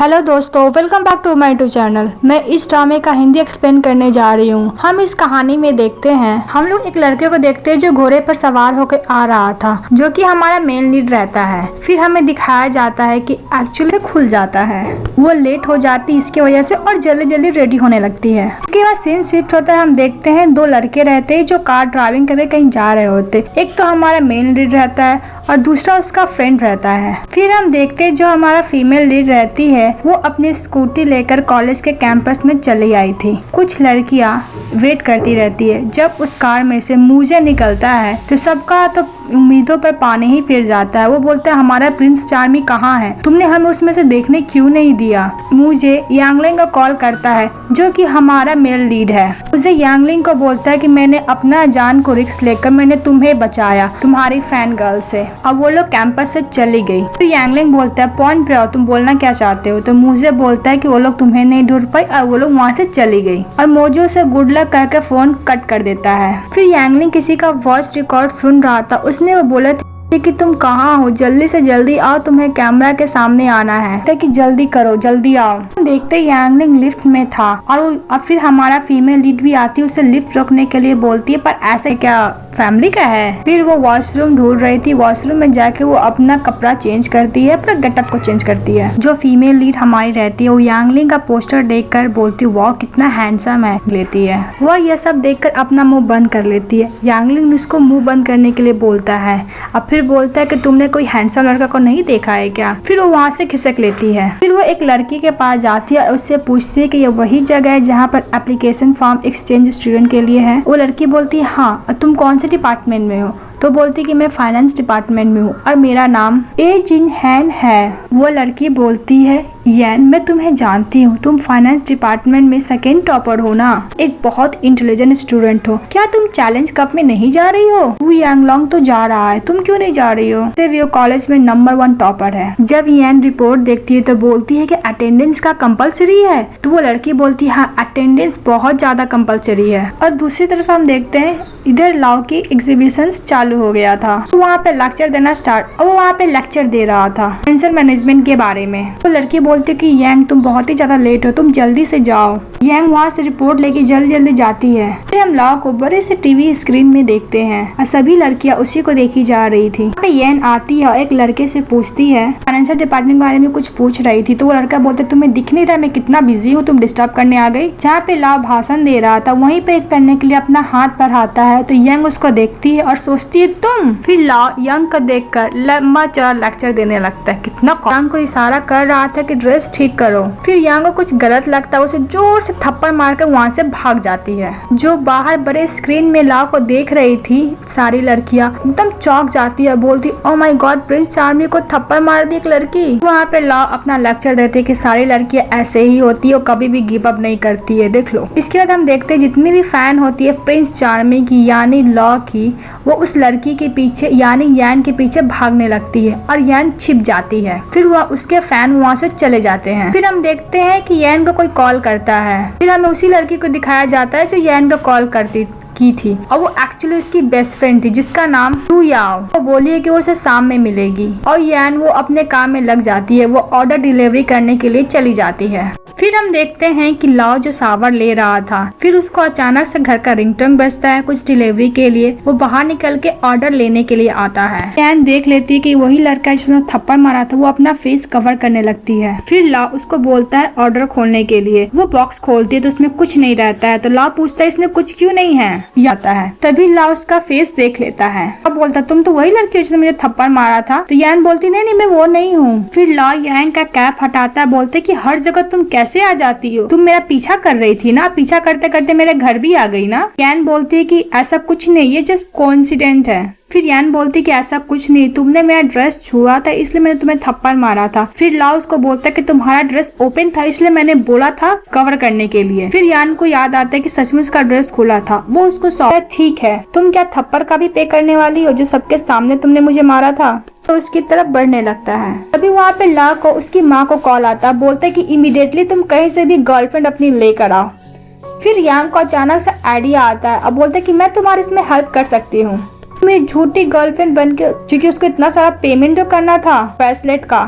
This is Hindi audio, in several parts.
हेलो दोस्तों, welcome back to my YouTube channel. मैं इस ड्रामे का हिंदी एक्सप्लेन करने जा रही हूँ। हम इस कहानी में देखते हैं, हम लोग एक लड़के को देखते हैं जो घोड़े पर सवार होकर आ रहा था, जो कि हमारा मेन लीड रहता है। फिर हमें दिखाया जाता है कि एक्चुअली खुल जाता है, वो लेट हो जाती है इसकी वजह से और जल्दी जल्दी रेडी होने लगती है। उसके बाद सीन शिफ्ट होता है, हम देखते हैं दो लड़के रहते हैं जो कार ड्राइविंग करके कहीं जा रहे होते। एक तो हमारा मेन लीड रहता है और दूसरा उसका फ्रेंड रहता है। फिर हम देखते हैं जो हमारा फीमेल लीड रहती है वो अपनी स्कूटी लेकर कॉलेज के कैंपस में चली आई थी। कुछ लड़कियां वेट करती रहती है। जब उस कार में से मूजे निकलता है तो सबका तो उम्मीदों पर पानी ही फिर जाता है। वो बोलता है हमारा प्रिंस चार्मी कहाँ है, तुमने हमें उसमें से देखने क्यों नहीं दिया। मुझे यांगलिंग को कॉल करता है जो कि हमारा मेल लीड है। मुझे यांगलिंग को बोलता है कि मैंने अपना जान को रिस्क लेकर मैंने तुम्हें बचाया तुम्हारी फैन गर्ल से। अब वो लोग कैंपस से चली गई। फिर यांगलिंग बोलता है पॉइंट पे आओ, तुम बोलना क्या चाहते हो। तो मुझे बोलता है कि वो लोग तुम्हें नहीं ढूंढ पाई और वो लोग वहाँ से चली गई और मोजो से गुड लक कहकर फोन कट कर देता है। फिर यांगलिंग किसी का वॉइस रिकॉर्ड सुन रहा था, उसने वो बोला कि तुम कहाँ हो, जल्दी से जल्दी आओ, तुम्हें कैमरा के सामने आना है, कि जल्दी करो, जल्दी आओ। देखते यांगलिंग लिफ्ट में था और फिर हमारा फीमेल लीड भी आती है, उसे लिफ्ट रोकने के लिए बोलती है पर ऐसे क्या फैमिली का है। फिर वो वॉशरूम ढूंढ रही थी, वॉशरूम में जाके वो अपना कपड़ा चेंज करती है, अपना गेटअप को चेंज करती है। जो फीमेल लीड हमारी रहती है वो यांगलिंग का पोस्टर देखकर बोलती है वाह कितना हैंडसम है लेती है। वह यह सब देखकर अपना मुंह बंद कर लेती है। यांगलिंग उसको मुंह बंद करने के लिए बोलता है और फिर बोलता है कि तुमने कोई हैंडसम लड़का को नहीं देखा है क्या। फिर वो वहाँ से खिसक लेती है। फिर वो एक लड़की के पास जाती है और उससे पूछती है कि ये वही जगह है जहाँ पर एप्लीकेशन फॉर्म एक्सचेंज स्टूडेंट के लिए है। वो लड़की बोलती है हाँ, और तुम कौन से डिपार्टमेंट में हो। तो बोलती कि मैं फाइनेंस डिपार्टमेंट में हूँ और मेरा नाम ए जिन हैन है। वो लड़की बोलती है यैन मैं तुम्हें जानती हूँ, तुम फाइनेंस डिपार्टमेंट में सेकेंड टॉपर हो ना, एक बहुत इंटेलिजेंट स्टूडेंट हो। क्या तुम चैलेंज कप में नहीं जा रही हो। वो यांगलोंग तो जा रहा है, तुम क्यों नहीं जा रही हो। वो कॉलेज में नंबर 1 टॉपर है। जब यैन रिपोर्ट देखती है तो बोलती है कि अटेंडेंस का कंपलसरी है। तो वो लड़की बोलती है हाँ अटेंडेंस बहुत ज्यादा कंपलसरी है। और दूसरी तरफ हम देखते हैं इधर लाओ की एग्जीबिशन चालू हो गया था। तो वहाँ पे लेक्चर देना स्टार्ट और वो वहाँ पे लेक्चर दे रहा था फाइनेंशियल मैनेजमेंट के बारे में। तो लड़की बोलती कि यांग तुम बहुत ही ज्यादा लेट हो, तुम जल्दी से जाओ। यांग वहाँ से रिपोर्ट लेके जल्दी जल्दी जाती है। फिर हम लाओ को बड़े से टीवी स्क्रीन में देखते हैं और सभी लड़कियां उसी को देखी जा रही थी। यहाँ पे यैन आती है और एक लड़के से पूछती है फाइनेंशियल डिपार्टमेंट के बारे में कुछ पूछ रही थी। तो वो लड़का बोलता तुम्हें दिख नहीं रहा मैं कितना बिजी हूँ, तुम डिस्टर्ब करने आ गई। जहाँ पे लाओ भाषण दे रहा था वहीं पे करने के लिए अपना हाथ बढ़ाता है। तो यंग उसको देखती है और सोचती है तुम। फिर लाओ यंग को देखकर लंबा चौड़ा लेक्चर देने लगता है। कितना यंग को इशारा कर रहा था कि ड्रेस ठीक करो। फिर यंग को कुछ गलत लगता है, उसे जोर से थप्पड़ मारकर वहाँ से भाग जाती है। जो बाहर बड़े स्क्रीन में लाओ को देख रही थी सारी लड़कियां एकदम चौंक जाती है, बोलती oh my God prince Charmi को थप्पड़ मार दी एक लड़की। वहाँ पे लाओ अपना लेक्चर देते है कि सारी लड़कियां ऐसे ही होती है और कभी भी गिव अप नहीं करती है, देख लो। इसके बाद हम देखते हैं जितनी भी फैन होती है प्रिंस चार्मी की यानी लॉ की, वो उस लड़की के पीछे यानी यैन के पीछे भागने लगती है और यैन छिप जाती है। फिर वह उसके फैन वहाँ से चले जाते हैं। फिर हम देखते हैं कि यैन को कोई कॉल करता है। फिर हमें उसी लड़की को दिखाया जाता है जो यैन को कॉल करती की थी और वो एक्चुअली उसकी बेस्ट फ्रेंड थी जिसका नाम टू याओ। वो बोली है कि वो उसे शाम में मिलेगी और यैन वो अपने काम में लग जाती है। वो ऑर्डर डिलीवरी करने के लिए चली जाती है। फिर हम देखते हैं कि लाओ जो शावर ले रहा था, फिर उसको अचानक से घर का रिंगटोन बजता है कुछ डिलीवरी के लिए। वो बाहर निकल के ऑर्डर लेने के लिए आता है। यैन देख लेती है कि वही लड़का जिसने थप्पड़ मारा था, वो अपना फेस कवर करने लगती है। फिर लाओ उसको बोलता है ऑर्डर खोलने के लिए। वो बॉक्स खोलती है तो उसमें कुछ नहीं रहता है। तो लाओ पूछता है इसमें कुछ क्यों नहीं है। आता है तभी लाओ उसका फेस देख लेता है। अब बोलता तुम तो वही लड़की जिसने मुझे थप्पड़ मारा था। तो यैन बोलती नहीं मैं वो नहीं हूँ। फिर लाओ यैन का कैप हटाता है, बोलते कि हर जगह तुम कैसे आ जाती हो, तुम मेरा पीछा कर रही थी ना, पीछा करते करते मेरे घर भी आ गई ना। यैन बोलती है कि ऐसा कुछ नहीं, ये जस्ट कोइंसिडेंट है। फिर यैन बोलती कि ऐसा कुछ नहीं, तुमने मेरा ड्रेस छुआ था इसलिए मैंने तुम्हें थप्पड़ मारा था। फिर लाओ उसको बोलता है कि तुम्हारा ड्रेस ओपन था इसलिए मैंने बोला था कवर करने के लिए। फिर यान को याद आता है कि सचमुच का ड्रेस खुला था। वो उसको ठीक है, तुम क्या थप्पड़ का भी पे करने वाली हो जो सबके सामने तुमने मुझे मारा था। तो उसकी तरफ बढ़ने लगता है। तभी वहाँ पे ला को उसकी माँ को कॉल आता, बोलता है कि इमीडिएटली तुम कहीं से भी गर्लफ्रेंड अपनी लेकर आओ। फिर यांग को अचानक से आइडिया आता है और बोलता है कि मैं तुम्हारी इसमें हेल्प कर सकती हूँ। मैं झूठी गर्लफ्रेंड बन के, क्योंकि उसको इतना सारा पेमेंट तो करना था ब्रेसलेट का।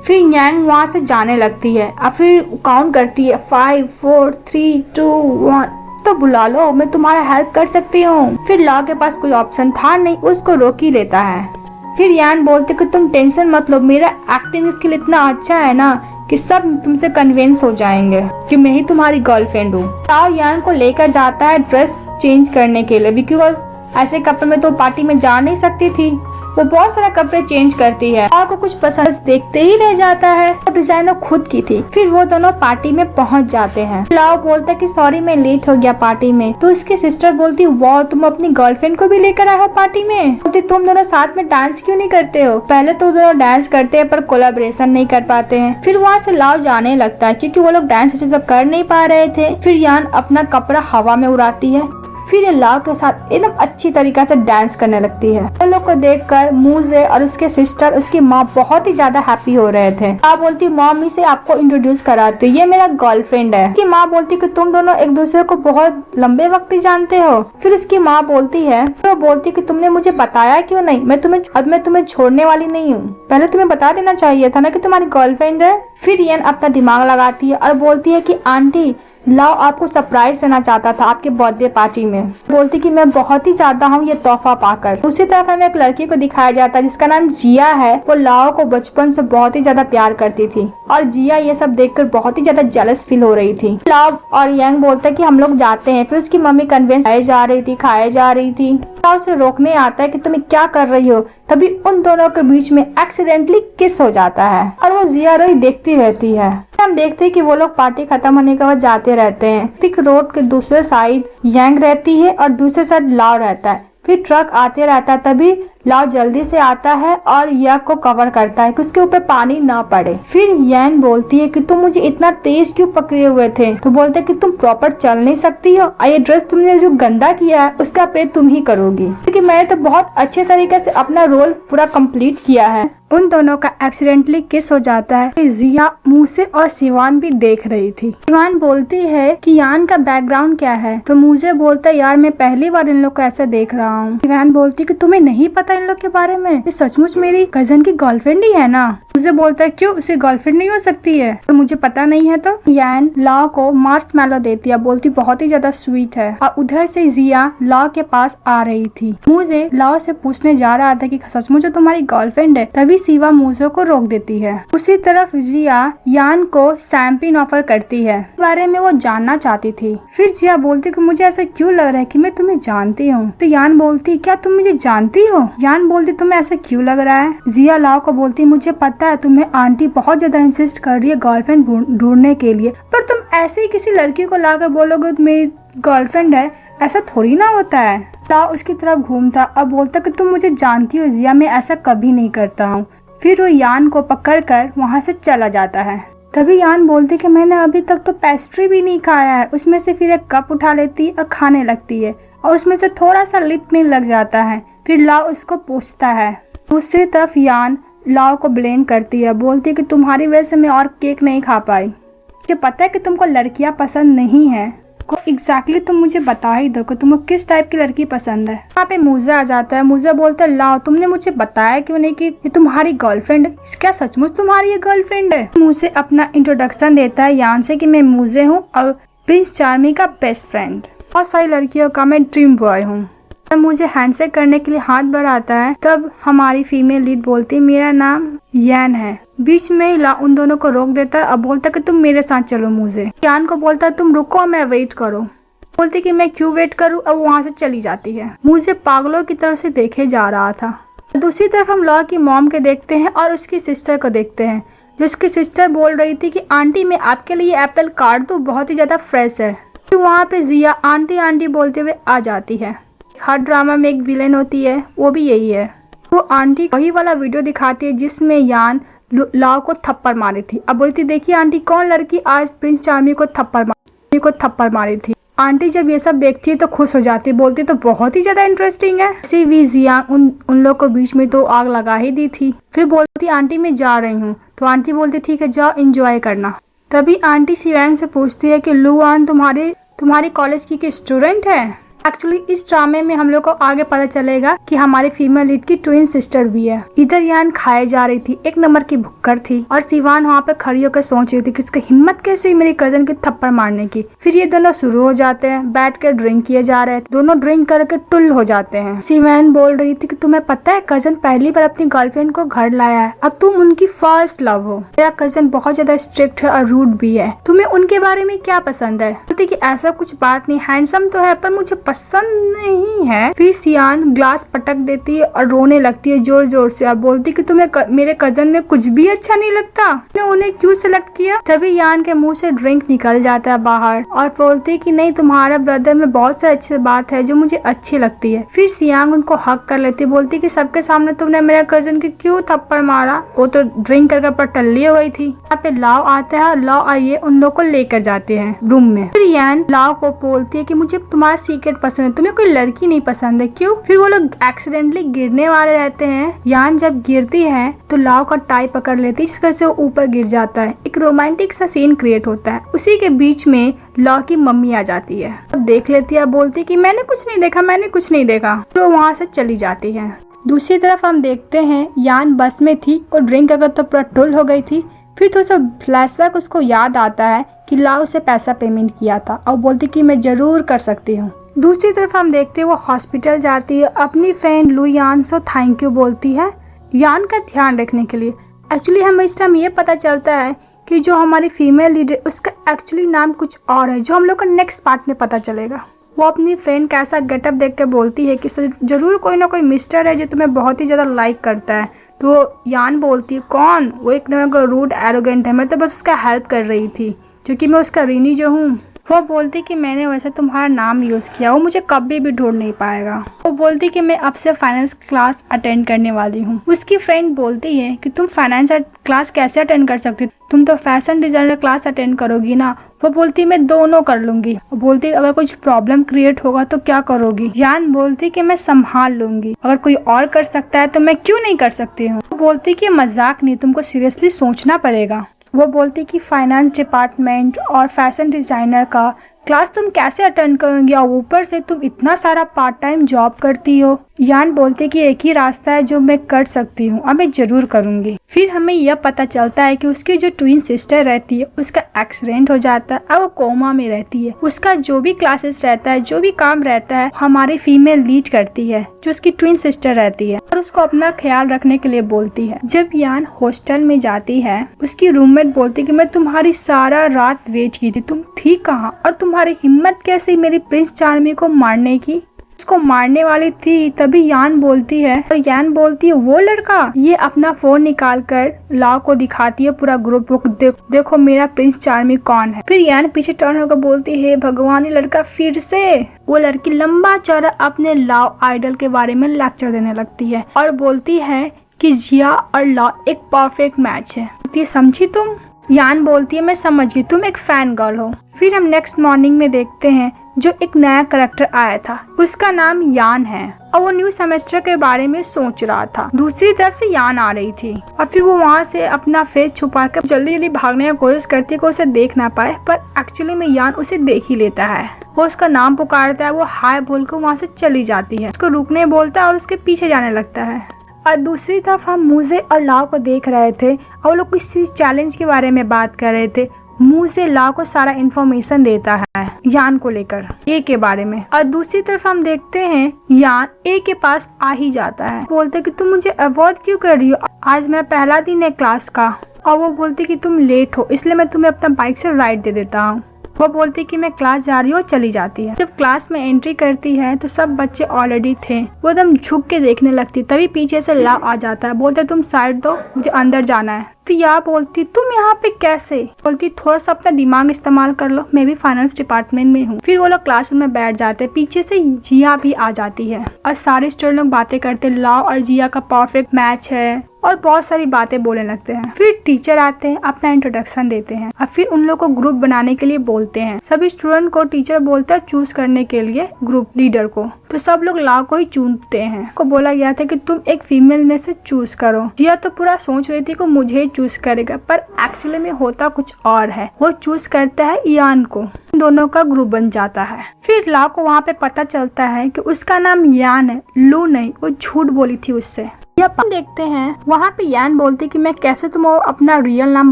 फिर यांग वहाँ से जाने लगती है और फिर काउंट करती है 5 4 3 2 1। तो बुला लो, मैं तुम्हारा हेल्प कर सकती हूँ। फिर लॉ के पास कोई ऑप्शन था नहीं, उसको रोक ही लेता है। फिर यान बोलते कि तुम टेंशन मत लो, मेरा एक्टिंग स्किल इतना अच्छा है ना कि सब तुमसे कन्विंस हो जाएंगे कि मैं ही तुम्हारी गर्लफ्रेंड हूँ। ताओ यान को लेकर जाता है ड्रेस चेंज करने के लिए, बिकॉज ऐसे कपड़े में तो पार्टी में जा नहीं सकती थी। वो बहुत सारा कपड़े चेंज करती है। ताओ को कुछ पसंद देखते ही रह जाता है। वो डिजाइनर खुद की थी। फिर वो दोनों पार्टी में पहुंच जाते हैं। लाओ बोलता है कि सॉरी मैं लेट हो गया पार्टी में। तो उसकी सिस्टर बोलती वाह तुम अपनी गर्लफ्रेंड को भी लेकर आए हो पार्टी में। बोलती तुम दोनों साथ में डांस क्यों नहीं करते हो। पहले तो दोनों डांस करते हैं पर कोलैबोरेशन नहीं कर पाते हैं। फिर वहाँ से लाओ जाने लगता है क्योंकि वो लोग डांस अच्छे से कर नहीं पा रहे थे। फिर यान अपना कपड़ा हवा में उड़ाती है। फिर ये लाओ के साथ एकदम अच्छी तरीके से डांस करने लगती है। वो लोग को देखकर मूजे और उसके सिस्टर उसकी माँ बहुत ही ज्यादा हैप्पी हो रहे थे। माँ बोलती मम्मी से आपको इंट्रोड्यूस कराती हूँ, ये मेरा गर्लफ्रेंड है। उसकी माँ बोलती कि तुम दोनों एक दूसरे को बहुत लंबे वक्त ही जानते हो। फिर उसकी माँ बोलती है, तो बोलती कि तुमने मुझे बताया क्यों नहीं, मैं तुम्हें छोड़ने वाली नहीं हूँ, पहले तुम्हें बता देना चाहिए था ना कि तुम्हारी गर्लफ्रेंड है। फिर येन अपना दिमाग लगाती है और बोलती है कि आंटी लाओ आपको सरप्राइज देना चाहता था आपके बर्थडे पार्टी में। बोलती कि मैं बहुत ही चाहता हूँ ये तोहफा पाकर। दूसरी तरफ हमें एक लड़की को दिखाया जाता है जिसका नाम जिया है। वो लाओ को बचपन से बहुत ही ज्यादा प्यार करती थी और जिया ये सब देखकर बहुत ही ज्यादा जेलस फील हो रही थी। लाओ और यांग बोलता है कि हम लोग जाते हैं। फिर उसकी मम्मी कन्विंस खाए जा रही थी। लाओ उसे रोकने आता है कि तुम्हें क्या कर रही हो। तभी उन दोनों के बीच में एक्सीडेंटली किस हो जाता है और वो जिया रोई देखती रहती है। हम देखते हैं कि वो लोग पार्टी खत्म होने के बाद जाते रहते हैं। ठीक रोड के दूसरे साइड यांग रहती है और दूसरे साइड लाओ रहता है। फिर ट्रक आते रहता है, तभी लाओ जल्दी से आता है और यक को कवर करता है कि उसके ऊपर पानी ना पड़े। फिर यान बोलती है कि तुम मुझे इतना तेज क्यों पकड़े हुए थे। तो बोलते हैं कि तुम प्रॉपर चल नहीं सकती हो और ये ड्रेस तुमने जो गंदा किया है उसका पे तुम ही करोगी, क्योंकि मैंने तो बहुत अच्छे तरीके से अपना रोल पूरा कंप्लीट किया है। उन दोनों का एक्सीडेंटली किस हो जाता है। जिया मूसे और सिवान भी देख रही थी। सिवान बोलती है कि यान का बैकग्राउंड क्या है। तो मुझे बोलता है यार मैं पहली बार इन लोग को ऐसे देख रहा हूँ। सिवान बोलती कि तुम्हें नहीं पता इन लोग के बारे में, ये सचमुच मेरी कजन की गर्लफ्रेंड ही है ना। मुझे बोलता है क्यों, उसे गर्लफ्रेंड नहीं हो सकती है। तो मुझे पता नहीं है। तो यान लाओ को मार्शमैलो देती है, बोलती बहुत ही ज्यादा स्वीट है। और उधर से जिया लाओ के पास आ रही थी। मुझे लाओ से पूछने जा रहा था कि सचमुच तुम्हारी गर्लफ्रेंड है। तभी सिवा मूजो को रोक देती है। उसी तरफ जिया यान को शैम्पेन ऑफर करती है, बारे में वो जानना चाहती थी। फिर जिया बोलती कि मुझे ऐसा क्यों लग रहा है कि मैं तुम्हें जानती हूँ। तो यान बोलती क्या तुम मुझे जानती हो। यान बोलती तुम्हें ऐसा क्यों लग रहा है। जिया लाओ को बोलती मुझे पता है तुम्हें आंटी बहुत ज्यादा इंसिस्ट कर रही है गर्लफ्रेंड ढूंढने के लिए, पर तुम ऐसे ही किसी लड़की को लाकर बोलोगे मेरी गर्लफ्रेंड है, ऐसा थोड़ी ना होता है। लाओ उसकी तरफ घूमता और बोलता कि तुम मुझे जानती हो जिया, मैं ऐसा कभी नहीं करता हूँ। फिर वो यान को पकड़कर वहाँ से चला जाता है। तभी यान बोलती कि मैंने अभी तक तो पेस्ट्री भी नहीं खाया है। उसमें से फिर एक कप उठा लेती और खाने लगती है और उसमें से थोड़ा सा लिप में लग जाता है। फिर लाओ उसको पूछता है। दूसरी तरफ यान लाओ को ब्लेम करती है, बोलती है कि तुम्हारी वजह से मैं और केक नहीं खा पाई। मुझे पता है कि तुमको लड़कियां पसंद नहीं है, को एग्जैक्टली तुम मुझे बता ही दो कि तुमको किस टाइप की लड़की पसंद है। वहाँ पे मूजा आ जाता है। मूजा बोलता है लाओ तुमने मुझे बताया क्यों नहीं कि ये तुम्हारी गर्लफ्रेंड है, क्या सचमुच तुम्हारी ये गर्लफ्रेंड है। मुझे अपना इंट्रोडक्शन देता है यान से कि मैं मूजे हूँ और प्रिंस चार्मी का बेस्ट फ्रेंड, बहुत सारी लड़कियों का मैं ड्रीम बॉय हूँ। तब मुझे हैंडशेक करने के लिए हाथ बढ़ाता है। तब हमारी फीमेल लीड बोलती है मेरा नाम यान है। बीच में ही उन दोनों को रोक देता है और बोलता कि तुम मेरे साथ चलो। मुझे यान को बोलता है तुम रुको मैं वेट करो। बोलती कि मैं क्यों वेट करूं, अब वहाँ से चली जाती है। मुझे पागलों की तरफ से देखे जा रहा था। दूसरी तरफ हम लॉ की मॉम के देखते हैं और उसकी सिस्टर को देखते हैं, जिसकी सिस्टर बोल रही थी कि आंटी मैं आपके लिए एप्पल काट दूं, बहुत ही ज्यादा फ्रेश है। फिर वहाँ पे जिया आंटी आंटी बोलते हुए आ जाती है। हर ड्रामा में एक विलेन होती है, वो भी यही है। वो आंटी वही वाला वीडियो दिखाती है जिसमें यान लाओ को थप्पड़ मारी थी। अब बोलती देखिए आंटी कौन लड़की आज प्रिंस चार्मी को थप्पड़ मारी थी। आंटी जब ये सब देखती है तो खुश हो जाती है, बोलती तो बहुत ही ज्यादा इंटरेस्टिंग है। इसी भी जिया उन लोग को बीच में तो आग लगा ही दी थी। फिर बोलती आंटी मैं जा रही हूँ। तो आंटी बोलती ठीक है जाओ एंजॉय करना। तभी आंटी सिवान से पूछती है कि लुआन तुम्हारी कॉलेज की स्टूडेंट है। एक्चुअली इस ड्रामे में हम लोग को आगे पता चलेगा कि हमारी फीमेल लीड की ट्विन सिस्टर भी है। इधर यान खाए जा रही थी, एक नंबर की भुक्कड़ थी और सिवान वहाँ पे खड़ी होकर सोच रही थी कि इसकी हिम्मत कैसे मेरी कजन की थप्पड़ मारने की। फिर ये दोनों शुरू हो जाते हैं, बैठ कर ड्रिंक किए जा रहे हैं, दोनों ड्रिंक करके टुल हो जाते हैं। सिवान बोल रही थी कि तुम्हें पता है कजन पहली बार अपनी गर्लफ्रेंड को घर लाया है, अब तुम उनकी फर्स्ट लव हो। मेरा कजन बहुत ज्यादा स्ट्रिक्ट है और रूड भी है, तुम्हें उनके बारे में क्या पसंद है? बोलती कि ऐसा कुछ बात नहीं, हैंडसम तो है पर मुझे पसंद नहीं है। फिर सियान ग्लास पटक देती है और रोने लगती है जोर जोर से और बोलती कि तुम्हें मेरे कजन में कुछ भी अच्छा नहीं लगता, उन्हें क्यों सिलेक्ट किया? तभी यान के मुंह से ड्रिंक निकल जाता है बाहर और बोलती कि नहीं, तुम्हारा ब्रदर में बहुत सारी अच्छी बात है जो मुझे अच्छी लगती है। फिर सियांग उनको हक कर लेती, बोलती कि सबके सामने तुमने मेरे कजन की क्यों थप्पड़ मारा, वो तो ड्रिंक करके पर टल्ली हुई थी। यहाँ पे लाओ आता है और लाओ आइए उन लोग को लेकर जाते हैं रूम में। फिर यान लाओ को बोलती है कि मुझे तुम्हारा सीक्रेट पसंद है, तुम्हें कोई लड़की नहीं पसंद है, क्यों? फिर वो लोग एक्सीडेंटली गिरने वाले रहते हैं। यान जब गिरती है तो लाओ का टाई पकड़ लेती है जिसका से वो ऊपर गिर जाता है। एक रोमांटिक सा सीन क्रिएट होता है। उसी के बीच में लाओ की मम्मी आ जाती है, अब देख लेती है, बोलती कि मैंने कुछ नहीं देखा, मैंने कुछ नहीं देखा। तो वहाँ से चली जाती है। दूसरी तरफ हम देखते हैं यान बस में थी और ड्रिंक अगर तो पूरा टुल हो गई थी। फिर थोड़ा सा फ्लैशबैक उसको याद आता है कि लाओ से पैसा पेमेंट किया था और बोलती कि मैं जरूर कर सकती हूँ। दूसरी तरफ हम देखते हैं वो हॉस्पिटल जाती है, अपनी फ्रेंड लू यान से थैंक यू बोलती है यान का ध्यान रखने के लिए। एक्चुअली हमें इस टाइम ये पता चलता है कि जो हमारी फीमेल लीडर उसका एक्चुअली नाम कुछ और है, जो हम लोग का नेक्स्ट पार्ट में पता चलेगा। वो अपनी फ्रेंड कैसा गेटअप देख के बोलती है कि जरूर कोई ना कोई मिस्टर है जो तुम्हें बहुत ही ज़्यादा लाइक करता है। तो यान बोलती है कौन? वो एक नंबर का रूड एरोगेंट है, मैं तो बस उसका हेल्प कर रही थी क्योंकि मैं उसका रीनी जो हूँ। वो बोलती कि मैंने वैसे तुम्हारा नाम यूज़ किया, वो मुझे कभी भी ढूंढ नहीं पाएगा। वो बोलती कि मैं अब से फाइनेंस क्लास अटेंड करने वाली हूँ। उसकी फ्रेंड बोलती है कि तुम फाइनेंस क्लास कैसे अटेंड कर सकती हो, तुम तो फैशन डिजाइनर क्लास अटेंड करोगी ना। वो बोलती मैं दोनों कर लूंगी। वो बोलती अगर कुछ प्रॉब्लम क्रिएट होगा तो क्या करोगी? यान बोलती कि मैं संभाल लूंगी, अगर कोई और कर सकता है तो मैं क्यों नहीं कर सकती हूँ। वो बोलती कि मजाक नहीं, तुमको सीरियसली सोचना पड़ेगा। वो बोलती कि फाइनेंस डिपार्टमेंट और फैशन डिजाइनर का क्लास तुम कैसे अटेंड करोगी और ऊपर से तुम इतना सारा पार्ट टाइम जॉब करती हो। यान बोलते कि एक ही रास्ता है जो मैं कर सकती हूँ और मैं जरूर करूँगी। फिर हमें यह पता चलता है कि उसकी जो ट्विन सिस्टर रहती है उसका एक्सीडेंट हो जाता है और वो कोमा में रहती है। उसका जो भी क्लासेस रहता है, जो भी काम रहता है, हमारी फीमेल लीड करती है जो उसकी ट्विन सिस्टर रहती है और उसको अपना ख्याल रखने के लिए बोलती है। जब यान हॉस्टल में जाती है उसकी रूममेट बोलती कि मैं तुम्हारी सारा रात वेट की थी, तुम थी कहाँ और तुम्हारी हिम्मत कैसे मेरी प्रिंस चार्मी को मारने की? उसको मारने वाली थी। तभी यान बोलती है और यान बोलती है वो लड़का। ये अपना फोन निकाल कर लाओ को दिखाती है पूरा ग्रुप को, देखो मेरा प्रिंस चार्मी कौन है। फिर यान पीछे टर्न होकर बोलती है भगवान ये लड़का फिर से। वो लड़की लंबा चौड़ा अपने लाओ आइडल के बारे में लेक्चर देने लगती है और बोलती है कि जिया और लाओ एक परफेक्ट मैच है। समझी तुम? यान बोलती है मैं समझ गई, तुम एक फैन गर्ल हो। फिर हम नेक्स्ट मॉर्निंग में देखते हैं जो एक नया करैक्टर आया था, उसका नाम यान है और वो न्यू सेमेस्टर के बारे में सोच रहा था। दूसरी तरफ से यान आ रही थी और फिर वो वहाँ से अपना फेस छुपा कर जल्दी जल्दी भागने की कोशिश करती है कि उसे देख ना पाए, पर एक्चुअली में यान उसे देख ही लेता है। वो उसका नाम पुकारता है, वो हाय बोलकर वहाँ से चली जाती है, उसको रुकने बोलता है और उसके पीछे जाने लगता है। और दूसरी तरफ हम मूजे और लाओ को देख रहे थे और वो लोग किसी चैलेंज के बारे में बात कर रहे थे। मूजे लाओ को सारा इन्फॉर्मेशन देता है यान को लेकर, ए के बारे में। और दूसरी तरफ हम देखते हैं यान ए के पास आ ही जाता है, बोलते कि तुम मुझे अवॉइड क्यों कर रही हो, आज मेरा पहला दिन है क्लास का। और वो बोलती कि तुम लेट हो इसलिए मैं तुम्हें अपना बाइक से राइड दे देता हूँ। वो बोलती कि मैं क्लास जा रही हूँ, चली जाती है। जब क्लास में एंट्री करती है तो सब बच्चे ऑलरेडी थे। वो एकदम झुक के देखने लगती, तभी पीछे से लाओ आ जाता है, बोलते तुम साइड दो मुझे अंदर जाना है। तो या बोलती तुम यहाँ पे कैसे? बोलती थोड़ा सा अपना दिमाग इस्तेमाल कर लो, मैं भी फाइनेंस डिपार्टमेंट में हूँ। फिर वो लोग क्लासरूम में बैठ जाते, पीछे से जिया भी आ जाती है और सारे स्टूडेंट लोग बातें करते, लाओ और जिया का परफेक्ट मैच है और बहुत सारी बातें बोलने लगते हैं। फिर टीचर आते हैं, अपना इंट्रोडक्शन देते हैं और फिर उन लोग को ग्रुप बनाने के लिए बोलते हैं। सभी स्टूडेंट को टीचर बोलता है चूज करने के लिए ग्रुप लीडर को, तो सब लोग लाओ को ही चुनते हैं। को बोला गया था कि तुम एक फीमेल में से चूज करो। जिया तो पूरा सोच रही थी कि मुझे चूज करेगा, पर एक्चुअली में होता कुछ और है। वो चूज करता है यान को। दोनों का ग्रुप बन जाता है। फिर लाओ को वहाँ पे पता चलता है कि उसका नाम यान है, लू नहीं। वो झूठ बोली थी उससे। हम देखते हैं वहाँ पे यान बोलती कि मैं कैसे तुम अपना रियल नाम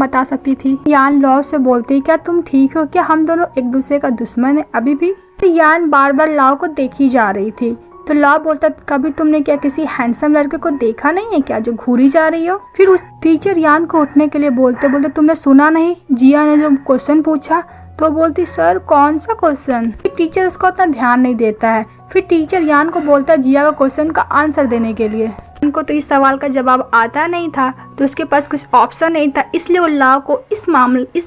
बता सकती थी। यान लॉ से बोलती क्या तुम ठीक हो क्या, हम दोनों एक दूसरे का दुश्मन है अभी भी। यान बार बार लाओ को देखी जा रही थी। तो लॉ बोलता कभी तुमने क्या किसी हैंडसम लड़के को देखा नहीं है क्या जो घूरी जा रही हो। फिर उस टीचर यान को उठने के लिए बोलते बोलते तुमने सुना नहीं जिया ने जो क्वेश्चन पूछा। तो बोलती सर कौन सा क्वेश्चन। फिर टीचर उसको उतना ध्यान नहीं देता है। फिर टीचर यान को बोलता है जिया का क्वेश्चन का आंसर देने के लिए। उनको तो इस सवाल का जवाब आता नहीं था तो उसके पास कुछ ऑप्शन नहीं था, इसलिए वो लॉ को इस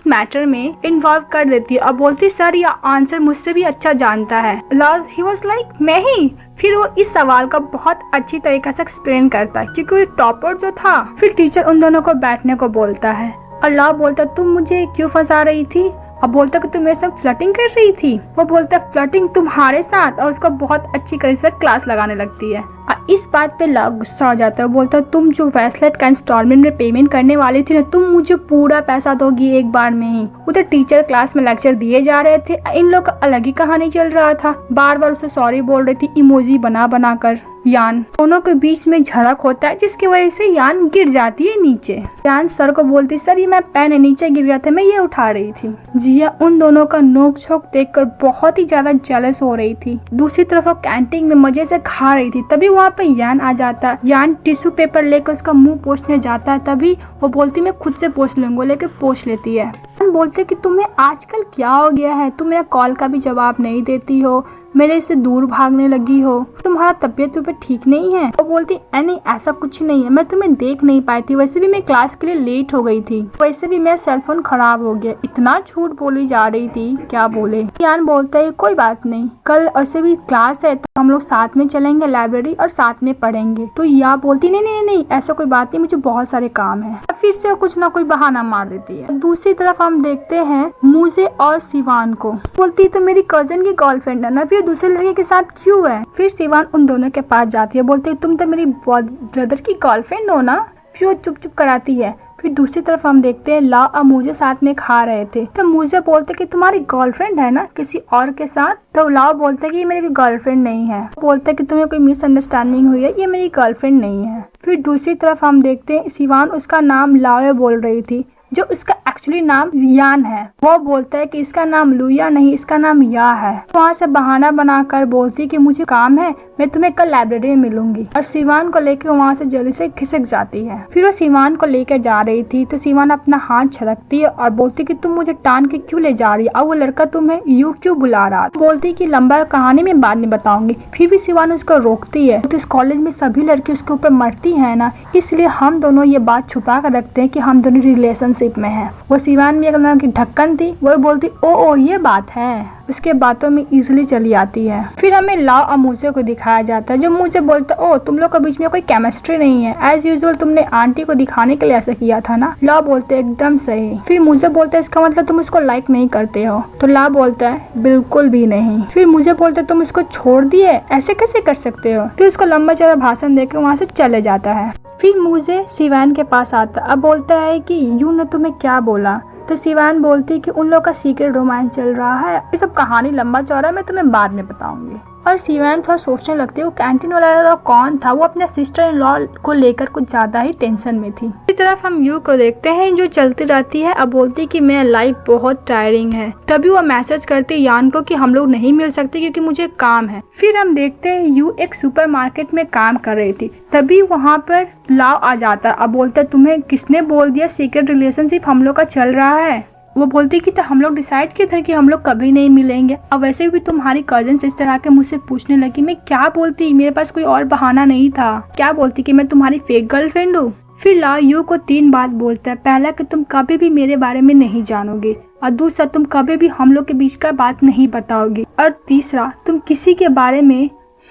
मैटर में इन्वॉल्व कर देती है और बोलती सर ये आंसर मुझसे भी अच्छा जानता है। लॉ ही वाज लाइक मैं ही। फिर वो इस सवाल का बहुत अच्छी तरीके से एक्सप्लेन करता है क्योंकि वो टॉपर जो था। फिर टीचर उन दोनों को बैठने को बोलता है और लॉ बोलता तुम मुझे क्यों फंसा रही थी। अब बोलता कि तुम मेरे साथ फ्लर्टिंग कर रही थी। वो बोलता फ्लर्टिंग तुम्हारे साथ, और उसको बहुत अच्छी तरह से क्लास लगाने लगती है। और इस बात पे लॉ गुस्सा हो जाता है। बोलता तुम जो ब्रेसलेट का इंस्टॉलमेंट में पेमेंट करने वाली थी ना, तुम मुझे पूरा पैसा दोगी एक बार में ही। उधर टीचर क्लास में लेक्चर दिए जा रहे थे, इन लोग का अलग ही कहानी चल रहा था। बार बार उसे सॉरी बोल रही थी इमोजी बना बना कर। यान दोनों के बीच में झड़प होता है जिसकी वजह से यान गिर जाती है नीचे। यान सर को बोलती सर ये मैं पेन नीचे गिर गया था, मैं ये उठा रही थी। जिया उन दोनों का नोक झोंक देखकर बहुत ही ज्यादा जेलस हो रही थी। दूसरी तरफ वो कैंटीन में मजे से खा रही थी। तभी वहाँ पे यान आ जाता है। यान टिश्यू पेपर लेकर उसका मुंह पोंछने जाता है। तभी वो बोलती मैं खुद से पोंछ लूंगा, लेकर पोंछ लेती है। बोलते कि तुम्हें आजकल क्या हो गया है, तुम मेरा कॉल का भी जवाब नहीं देती हो, मेरे से दूर भागने लगी हो, तुम्हारा तबीयत ठीक नहीं है। वो बोलती नहीं ऐसा कुछ नहीं है, मैं तुम्हें देख नहीं पाई थी, वैसे भी मैं क्लास के लिए लेट हो गई थी, वैसे भी मेरा सेलफोन खराब हो गया। इतना झूठ बोली जा रही थी क्या बोले। यान बोलता है कोई बात नहीं, कल वैसे भी क्लास है तो हम लोग साथ में चलेंगे लाइब्रेरी और साथ में पढ़ेंगे। तो या बोलती नहीं नहीं नहीं ऐसा कोई बात नहीं, मुझे बहुत सारे काम है। फिर से कुछ ना कोई बहाना मार देती है। दूसरी तरफ हम देखते हैं मुझे और सिवान को। बोलती तो मेरी कजन की गर्लफ्रेंड है ना, फिर दूसरे लड़के के साथ क्यों है। फिर सिवान उन दोनों के पास जाती है, बोलती है तुम तो मेरी ब्रदर की गर्लफ्रेंड हो ना। फिर वो चुप चुप कराती है। फिर दूसरी तरफ हम देखते हैं ला और मुझे साथ में खा रहे थे। तो मुझे बोलते कि तुम्हारी गर्लफ्रेंड है ना किसी और के साथ। तो ला बोलते कि ये मेरी गर्लफ्रेंड नहीं है। बोलते कि तुम्हें कोई मिसअंडरस्टैंडिंग हुई है, ये मेरी गर्लफ्रेंड नहीं है। फिर दूसरी तरफ हम देखते हैं सिवान उसका नाम लाओ बोल रही थी, जो उसका एक्चुअली नाम यान है। वो बोलता है कि इसका नाम लुया नहीं, इसका नाम या है। वहाँ से बहाना बनाकर बोलती कि मुझे काम है, मैं तुम्हें कल लाइब्रेरी में मिलूंगी। और सिवान को लेकर वहाँ से जल्दी से खिसक जाती है। फिर वो सिवान को लेकर जा रही थी तो सिवान अपना हाथ छलकती है और बोलती कि तुम मुझे टान के क्यों ले जा रही है, और वो लड़का तुम्हें यू क्यों बुला रहा। बोलती कि लंबा कहानी में बाद में बताऊंगी। फिर भी सिवान उसको रोकती है। तो इस कॉलेज में सभी लड़की उसके ऊपर मरती है ना, इसलिए हम दोनों ये बात छुपा कर रखते हैं कि हम दोनों रिलेशन में है। वो सिवान में एक नाम की ढक्कन थी, वो बोलती ओ ये बात है, उसके बातों में इजीली चली आती है। फिर हमें ला और मुझे को दिखाया जाता है, जो मुझे बोलता ओ तुम लोग के बीच में कोई केमिस्ट्री नहीं है, एज यूजुअल तुमने आंटी को दिखाने के लिए ऐसा किया था ना। ला बोलते एकदम सही। फिर मुझे बोलता है इसका मतलब तुम उसको लाइक नहीं करते हो। तो ला बोलता है बिल्कुल भी नहीं। फिर मुझे बोलता है तुम उसको छोड़ दिए, ऐसे कैसे कर सकते हो। फिर उसको लंबा चौड़ा भाषण देकर वहाँ से चले जाता है। फिर मुझे सिवान के पास आता अब बोलता है कि यू ने तुम्हें क्या बोला। तो सिवान बोलती है कि उन लोग का सीक्रेट रोमांस चल रहा है, ये सब कहानी लंबा चौड़ा मैं तुम्हें बाद में बताऊंगी। और सिवान थोड़ा सोचने लगती है वो कैंटीन वाला कौन था। वो अपने सिस्टर इन लॉ को लेकर कुछ ज्यादा ही टेंशन में थी। इसी तरफ हम यू को देखते हैं जो चलती रहती है। अब बोलती कि मेरा लाइफ बहुत टायरिंग है। तभी वो मैसेज करती यान को कि हम लोग नहीं मिल सकते क्योंकि मुझे काम है। फिर हम देखते हैं यू एक सुपरमार्केट में काम कर रही थी। तभी वहाँ पर लाओ आ जाता। अब बोलता तुम्हें किसने बोल दिया सीक्रेट रिलेशनशिप हम लोग का चल रहा है। वो बोलती कि तो हम लोग डिसाइड किए थे कि हम लोग कभी नहीं मिलेंगे। अब वैसे भी तुम्हारी कजन इस तरह के मुझसे पूछने लगी। मैं क्या बोलती, मेरे पास कोई और बहाना नहीं था। क्या बोलती कि मैं तुम्हारी फेक गर्लफ्रेंड हूँ। फिर ला यू को 3 बात बोलता है। पहला कि तुम कभी भी मेरे बारे में नहीं जानोगे, और दूसरा तुम कभी भी हम लोग के बीच का बात नहीं बताओगे, और तीसरा तुम किसी के बारे में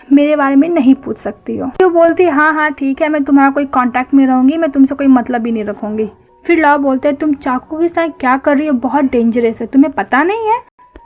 मेरे बारे में नहीं पूछ सकती हो। तो बोलती हाँ ठीक है, मैं तुम्हारा कोई कांटेक्ट में रहूंगी, मैं तुमसे कोई मतलब ही नहीं रखूंगी। फिर ला बोलते हैं तुम चाकू के साथ क्या कर रही हो, बहुत डेंजरस है, तुम्हें पता नहीं है।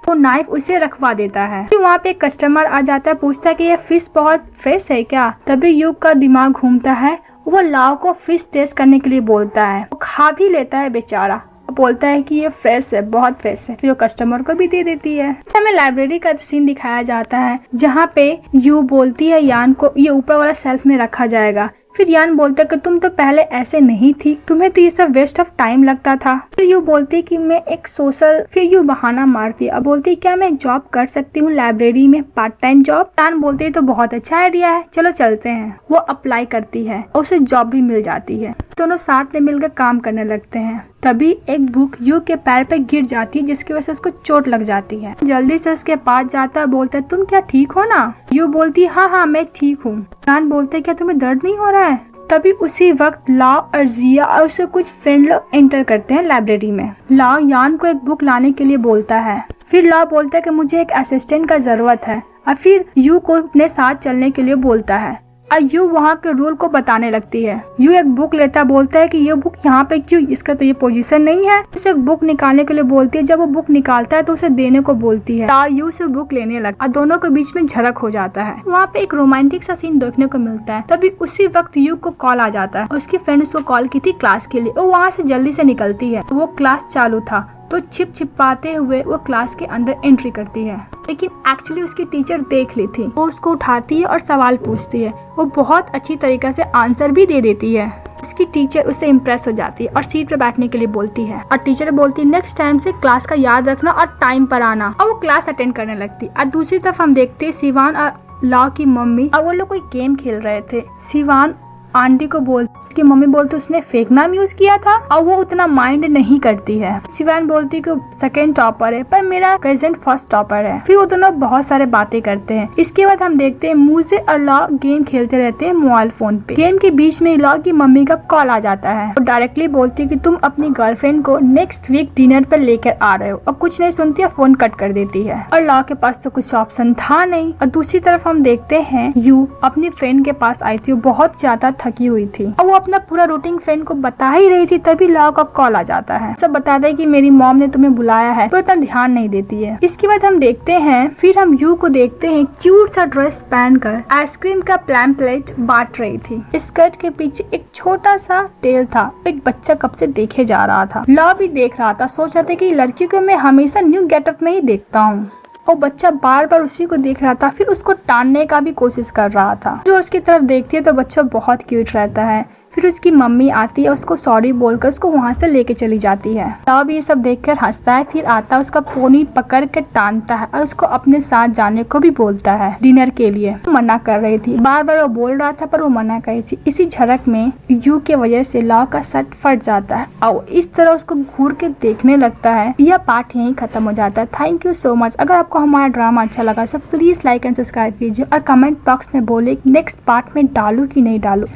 वो नाइफ उसे रखवा देता है। फिर वहाँ पे एक कस्टमर आ जाता है, पूछता है कि ये फिश बहुत फ्रेश है क्या। तभी युग का दिमाग घूमता है। वो लाव को फिश टेस्ट करने के लिए बोलता है। वो खा भी लेता है बेचारा। बोलता है कि ये फ्रेश है, बहुत फ्रेश है, फिर वो कस्टमर को भी दे देती है। हमें लाइब्रेरी का सीन दिखाया जाता है जहाँ पे यू बोलती है यान को ये ऊपर वाला सेल्फ में रखा जाएगा। फिर यान बोलता है कि तुम तो पहले ऐसे नहीं थी, तुम्हें तो ये सब वेस्ट ऑफ टाइम लगता था। फिर यू बोलती है कि मैं एक सोशल, फिर यू बहाना मारती है और बोलती है क्या मैं जॉब कर सकती हूँ लाइब्रेरी में, पार्ट टाइम जॉब। यान बोलती है तो बहुत अच्छा आइडिया है, चलो चलते हैं। वो अप्लाई करती है और उसे जॉब भी मिल जाती है। दोनों साथ में मिलकर काम करने लगते हैं। तभी एक बुक यू के पैर पे गिर जाती है जिसकी वजह से उसको चोट लग जाती है। जल्दी से उसके पास जाता है, बोलता है तुम क्या ठीक हो ना? यू बोलती है हाँ मैं ठीक हूँ। यान बोलते क्या तुम्हें दर्द नहीं हो रहा है? तभी उसी वक्त ला और जिया और उसके कुछ फ्रेंड लोग एंटर करते हैं लाइब्रेरी में। ला यान को एक बुक लाने के लिए बोलता है। फिर ला बोलता है कि मुझे एक असिस्टेंट का जरूरत है और फिर यू को अपने साथ चलने के लिए बोलता है और यू वहाँ के रूल को बताने लगती है। यू एक बुक लेता, बोलता है कि ये बुक यहाँ पे क्यों, इसका तो ये पोजीशन नहीं है। उसे एक बुक निकालने के लिए बोलती है। जब वो बुक निकालता है तो उसे देने को बोलती है। यू से बुक लेने लगता और दोनों के बीच में झड़क हो जाता है। वहाँ पे एक रोमांटिक सा सीन देखने को मिलता है। तभी उसी वक्त यू को कॉल आ जाता है। उसकी फ्रेंड उसको कॉल की थी क्लास के लिए। वो वहाँ से जल्दी से निकलती है। वो क्लास चालू था तो छिपाते हुए वो क्लास के अंदर एंट्री करती है, लेकिन एक्चुअली उसकी टीचर देख ली थी। वो उसको उठाती है और सवाल पूछती है। वो बहुत अच्छी तरीके से आंसर भी दे देती है। उसकी टीचर उससे इम्प्रेस हो जाती है और सीट पे बैठने के लिए बोलती है और टीचर बोलती है नेक्स्ट टाइम से क्लास का याद रखना और टाइम पर आना। और वो क्लास अटेंड करने लगती है। और दूसरी तरफ हम देखते हैं सिवान और ला की मम्मी और वो लोग कोई गेम खेल रहे थे। सिवान आंटी को उसकी मम्मी बोलती उसने फेक नाम यूज किया था और वो उतना माइंड नहीं करती है। सिवान बोलती कि सेकंड टॉपर है पर मेरा कजिन फर्स्ट टॉपर है। फिर वो दोनों बहुत सारे बातें करते हैं। इसके बाद हम देखते हैं मुझे और लॉ गेम खेलते रहते हैं मोबाइल फोन पे। गेम के बीच में लॉ की मम्मी का कॉल आ जाता है। वो डायरेक्टली बोलती है कि तुम अपनी गर्लफ्रेंड को नेक्स्ट वीक डिनर पर लेकर आ रहे हो। और कुछ नहीं सुनती है, फोन कट कर देती है। और लॉ के पास तो कुछ ऑप्शन था नहीं। और दूसरी तरफ हम देखते हैं यू अपनी फ्रेंड के पास आई थी। वो बहुत ज्यादा थकी हुई थी और वो अपना पूरा रूटीन फ्रेंड को बता ही रही थी। तभी लॉ का कॉल आ जाता है। सब बताता है कि मेरी मॉम ने तुम्हें बुलाया है, तो इतना ध्यान नहीं देती है। इसके बाद हम देखते हैं, फिर हम यू को देखते हैं क्यूट सा ड्रेस पहनकर आइसक्रीम का पैम्पलेट बांट रही थी। स्कर्ट के पीछे एक छोटा सा टेल था। एक बच्चा कब से देखे जा रहा था। लॉ भी देख रहा था। सोच रहा था कि लड़कियों को मैं हमेशा न्यू गेटअप में ही देखता हूँ। और बच्चा बार बार उसी को देख रहा था। फिर उसको टानने का भी कोशिश कर रहा था। जो उसकी तरफ देखती है तो बच्चा बहुत क्यूट रहता है। फिर उसकी मम्मी आती है, उसको सॉरी बोलकर उसको वहाँ से लेके चली जाती है। तब ये सब देखकर हंसता है। फिर आता है, उसका पोनी पकड़ के टानता है और उसको अपने साथ जाने को भी बोलता है डिनर के लिए। मना कर रही थी, बार बार वो बोल रहा था पर वो मना कर रही थी। इसी झड़क में यू के वजह से लॉ का शर्ट फट जाता है और इस तरह उसको घूर के देखने लगता है। यह पार्ट यहीं खत्म हो जाता है। Thank you so much. अगर आपको हमारा ड्रामा अच्छा लगा तो प्लीज लाइक एंड सब्सक्राइब कीजिए और कमेंट बॉक्स में बोले नेक्स्ट पार्ट में डालू की नहीं डालू।